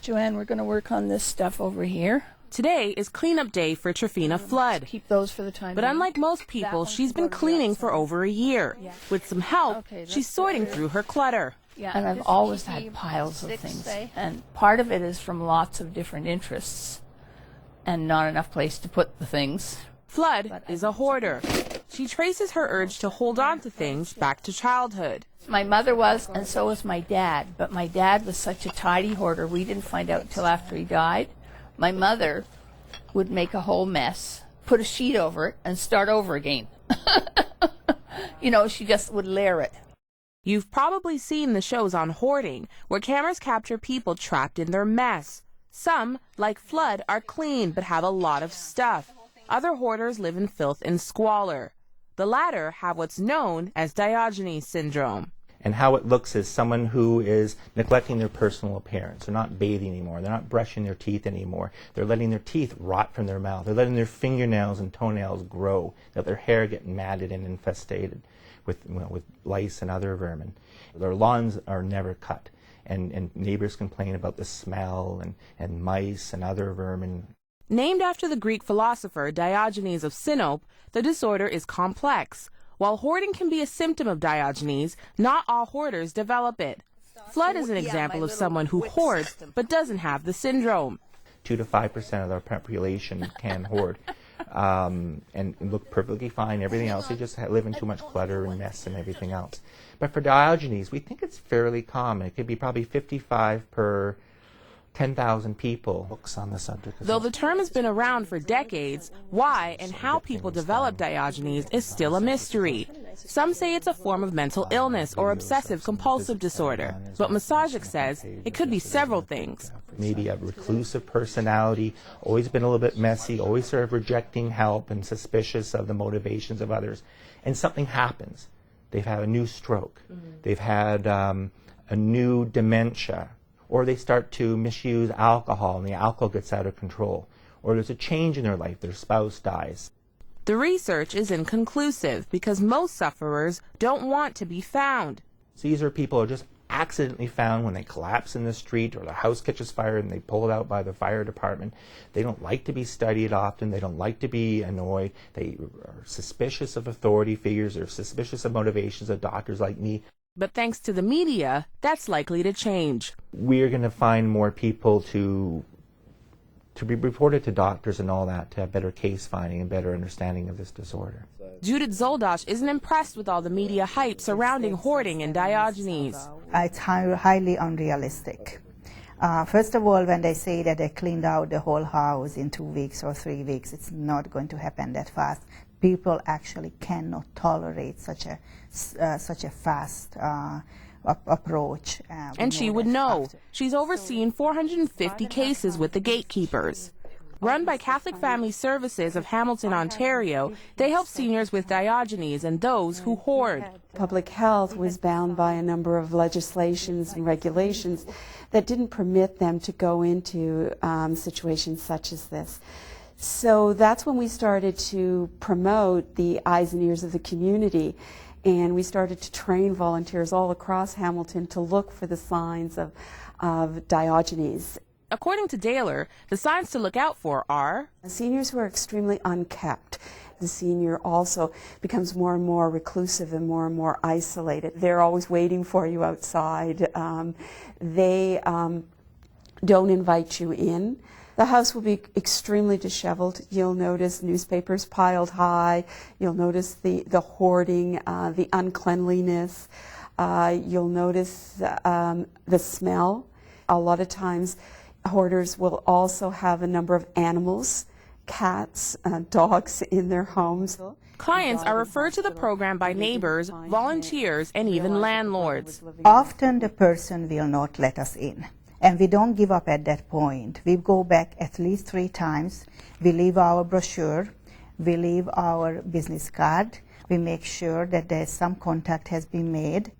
Joanne, we're going to work on this stuff over here. Today is cleanup day for Trifina Flood. Keep those for the time But being. unlike most people, she's been cleaning for over a year. With some help, she's sorting through her clutter. And I've always had piles of things. And part of it is from lots of different interests and not enough place to put the things. Flood is a hoarder. She traces her urge to hold on to things back to childhood. My mother was, and so was my dad. But my dad was such a tidy hoarder, we didn't find out until after he died. My mother would make a whole mess, put a sheet over it, and start over again. You know, she just would layer it. You've probably seen the shows on hoarding, where cameras capture people trapped in their mess. Some, like Flood, are clean but have a lot of stuff. Other hoarders live in filth and squalor. The latter have what's known as Diogenes syndrome. And how it looks is someone who is neglecting their personal appearance. They're not bathing anymore. They're not brushing their teeth anymore. They're letting their teeth rot from their mouth. They're letting their fingernails and toenails grow, that their hair get matted and infested with lice and other vermin. Their lawns are never cut. And neighbors complain about the smell and mice and other vermin. Named after the Greek philosopher Diogenes of Sinope, the disorder is complex. While hoarding can be a symptom of Diogenes, not all hoarders develop it. Flood is an example of someone who hoards but doesn't have the syndrome. 2 to 5% of our population can hoard and look perfectly fine. Everything else, they just live in too much clutter and mess and everything else. But for Diogenes, we think it's fairly common. It could be probably 55 per 10,000 people. Books on the subject. Though the term has been around for decades, why and how people develop Diogenes is still a mystery. Some say it's a form of mental illness or obsessive-compulsive disorder, but Masajic says it could be several things. Maybe a reclusive personality, always been a little bit messy, always sort of rejecting help and suspicious of the motivations of others. And something happens. They've had a new stroke. They've had a new dementia. Or they start to misuse alcohol and the alcohol gets out of control. Or there's a change in their life, their spouse dies. The research is inconclusive because most sufferers don't want to be found. So these are people who are just accidentally found when they collapse in the street or their house catches fire and they pull it out by the fire department. They don't like to be studied often. They don't like to be annoyed. They are suspicious of authority figures. They're suspicious of motivations of doctors like me. But thanks to the media, that's likely to change. We're going to find more people to be reported to doctors and all that, to have better case finding and better understanding of this disorder. Judith Zoldash isn't impressed with all the media hype surrounding hoarding and Diogenes. It's highly unrealistic. First of all, when they say that they cleaned out the whole house in 2 weeks or 3 weeks, it's not going to happen that fast. People actually cannot tolerate such a fast approach. And she would know. She's overseen 450 cases with the Gatekeepers. Run by Catholic Family Services of Hamilton, Ontario, they help seniors with Diogenes and those who hoard. Public health was bound by a number of legislations and regulations that didn't permit them to go into situations such as this. So that's when we started to promote the eyes and ears of the community, and we started to train volunteers all across Hamilton to look for the signs of Diogenes. According to Daler, the signs to look out for are seniors who are extremely unkept. The senior also becomes more and more reclusive and more isolated. They're always waiting for you outside. They don't invite you in. The house will be extremely disheveled. You'll notice newspapers piled high. You'll notice the hoarding, the uncleanliness. You'll notice the smell. A lot of times, hoarders will also have a number of animals, cats, dogs in their homes. Clients are referred to the program by neighbors, volunteers, and even landlords. Often the person will not let us in. And we don't give up at that point. We go back at least 3 times. We leave our brochure. We leave our business card. We make sure that there's some contact has been made.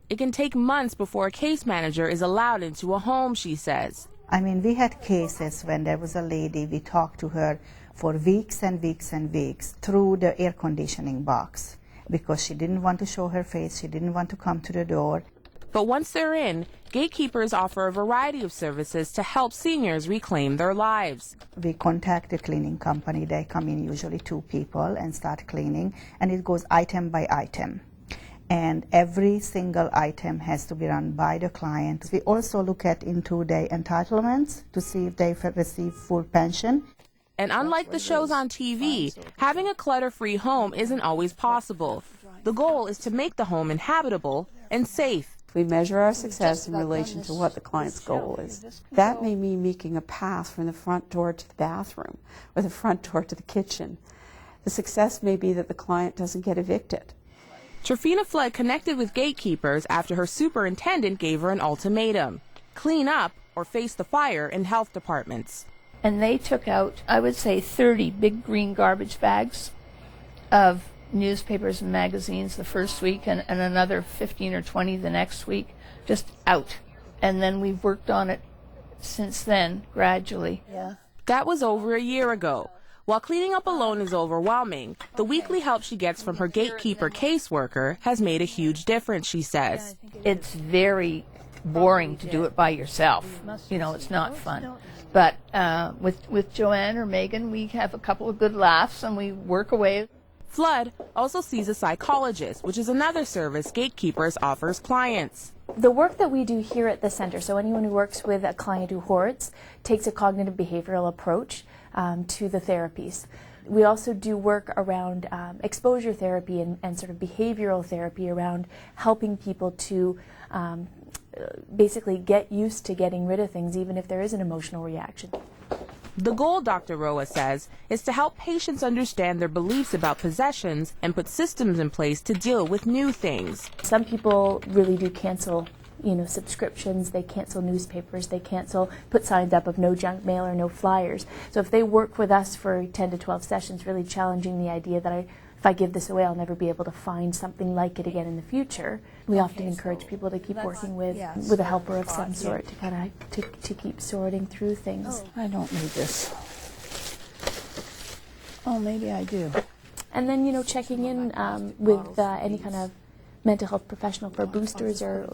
It can take months before a case manager is allowed into a home, she says. I mean, we had cases when there was a lady, we talked to her for weeks and weeks and weeks through the air conditioning box because she didn't want to show her face, she didn't want to come to the door. But once they're in, Gatekeepers offer a variety of services to help seniors reclaim their lives. We contact the cleaning company. They come in, usually 2 people, and start cleaning, and it goes item by item. And every single item has to be run by the client. We also look into their entitlements to see if they receive full pension. And unlike the shows on TV, having a clutter-free home isn't always possible. The goal is to make the home inhabitable and safe. We measure our success in relation to what the client's goal is. That may mean making a path from the front door to the bathroom or the front door to the kitchen. The success may be that the client doesn't get evicted. Trifina Flood connected with Gatekeepers after her superintendent gave her an ultimatum: clean up or face the fire in health departments. And they took out, I would say, 30 big green garbage bags of newspapers and magazines the first week, and another 15 or 20 the next week, just out. And then we've worked on it since then, gradually. Yeah. That was over a year ago. While cleaning up alone is overwhelming, the weekly help she gets from her Gatekeeper caseworker has made a huge difference, she says. It's very boring to do it by yourself. You know, it's not fun. But with Joanne or Megan, we have a couple of good laughs and we work away. Flood also sees a psychologist, which is another service Gatekeepers offers clients. The work that we do here at the center, so anyone who works with a client who hoards takes a cognitive behavioral approach to the therapies. We also do work around exposure therapy and sort of behavioral therapy around helping people to basically get used to getting rid of things, even if there is an emotional reaction. The goal, Dr. Roa says, is to help patients understand their beliefs about possessions and put systems in place to deal with new things. Some people really do cancel, subscriptions. They cancel newspapers. They put signs up of no junk mail or no flyers. So if they work with us for 10 to 12 sessions, really challenging the idea that if I give this away, I'll never be able to find something like it again in the future. We often encourage people to keep working with a helper of some sort to kind of to keep sorting through things. I don't need this. Oh, maybe I do. And then, checking in with any kind of mental health professional for boosters or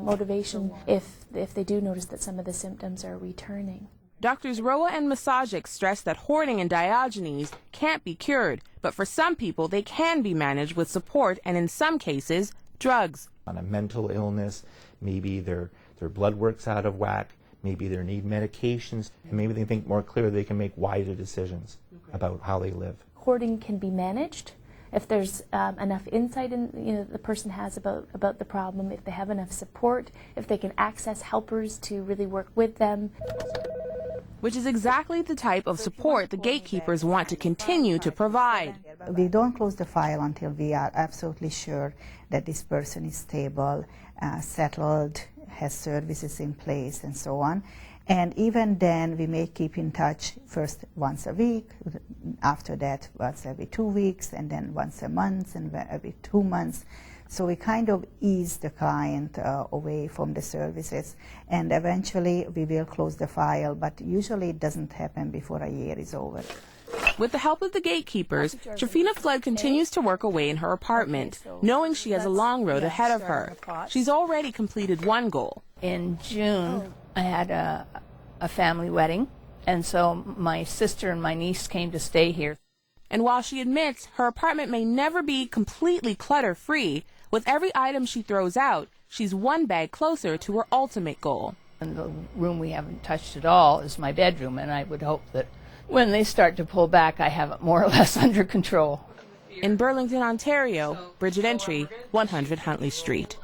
motivation if they do notice that some of the symptoms are returning. Doctors Roa and Masajic stress that hoarding and Diogenes can't be cured, but for some people they can be managed with support and in some cases, drugs. On a mental illness, maybe their blood work's out of whack, maybe they need medications, and maybe they think more clearly, they can make wiser decisions about how they live. Hoarding can be managed if there's enough insight the person has about the problem, if they have enough support, if they can access helpers to really work with them. Which is exactly the type of support the Gatekeepers want to continue to provide. We don't close the file until we are absolutely sure that this person is stable, settled, has services in place, and so on. And even then, we may keep in touch first once a week, after that once every 2 weeks, and then once a month, and every 2 months. So we kind of ease the client away from the services, and eventually we will close the file, but usually it doesn't happen before a year is over. With the help of the Gatekeepers, Trifina Flood continues to work away in her apartment, knowing she has a long road ahead of her. She's already completed one goal. In June, I had a family wedding, and so my sister and my niece came to stay here. And while she admits her apartment may never be completely clutter-free, with every item she throws out, she's one bag closer to her ultimate goal. And the room we haven't touched at all is my bedroom, and I would hope that when they start to pull back, I have it more or less under control. In Burlington, Ontario, Bridget Entry, 100 Huntley Street.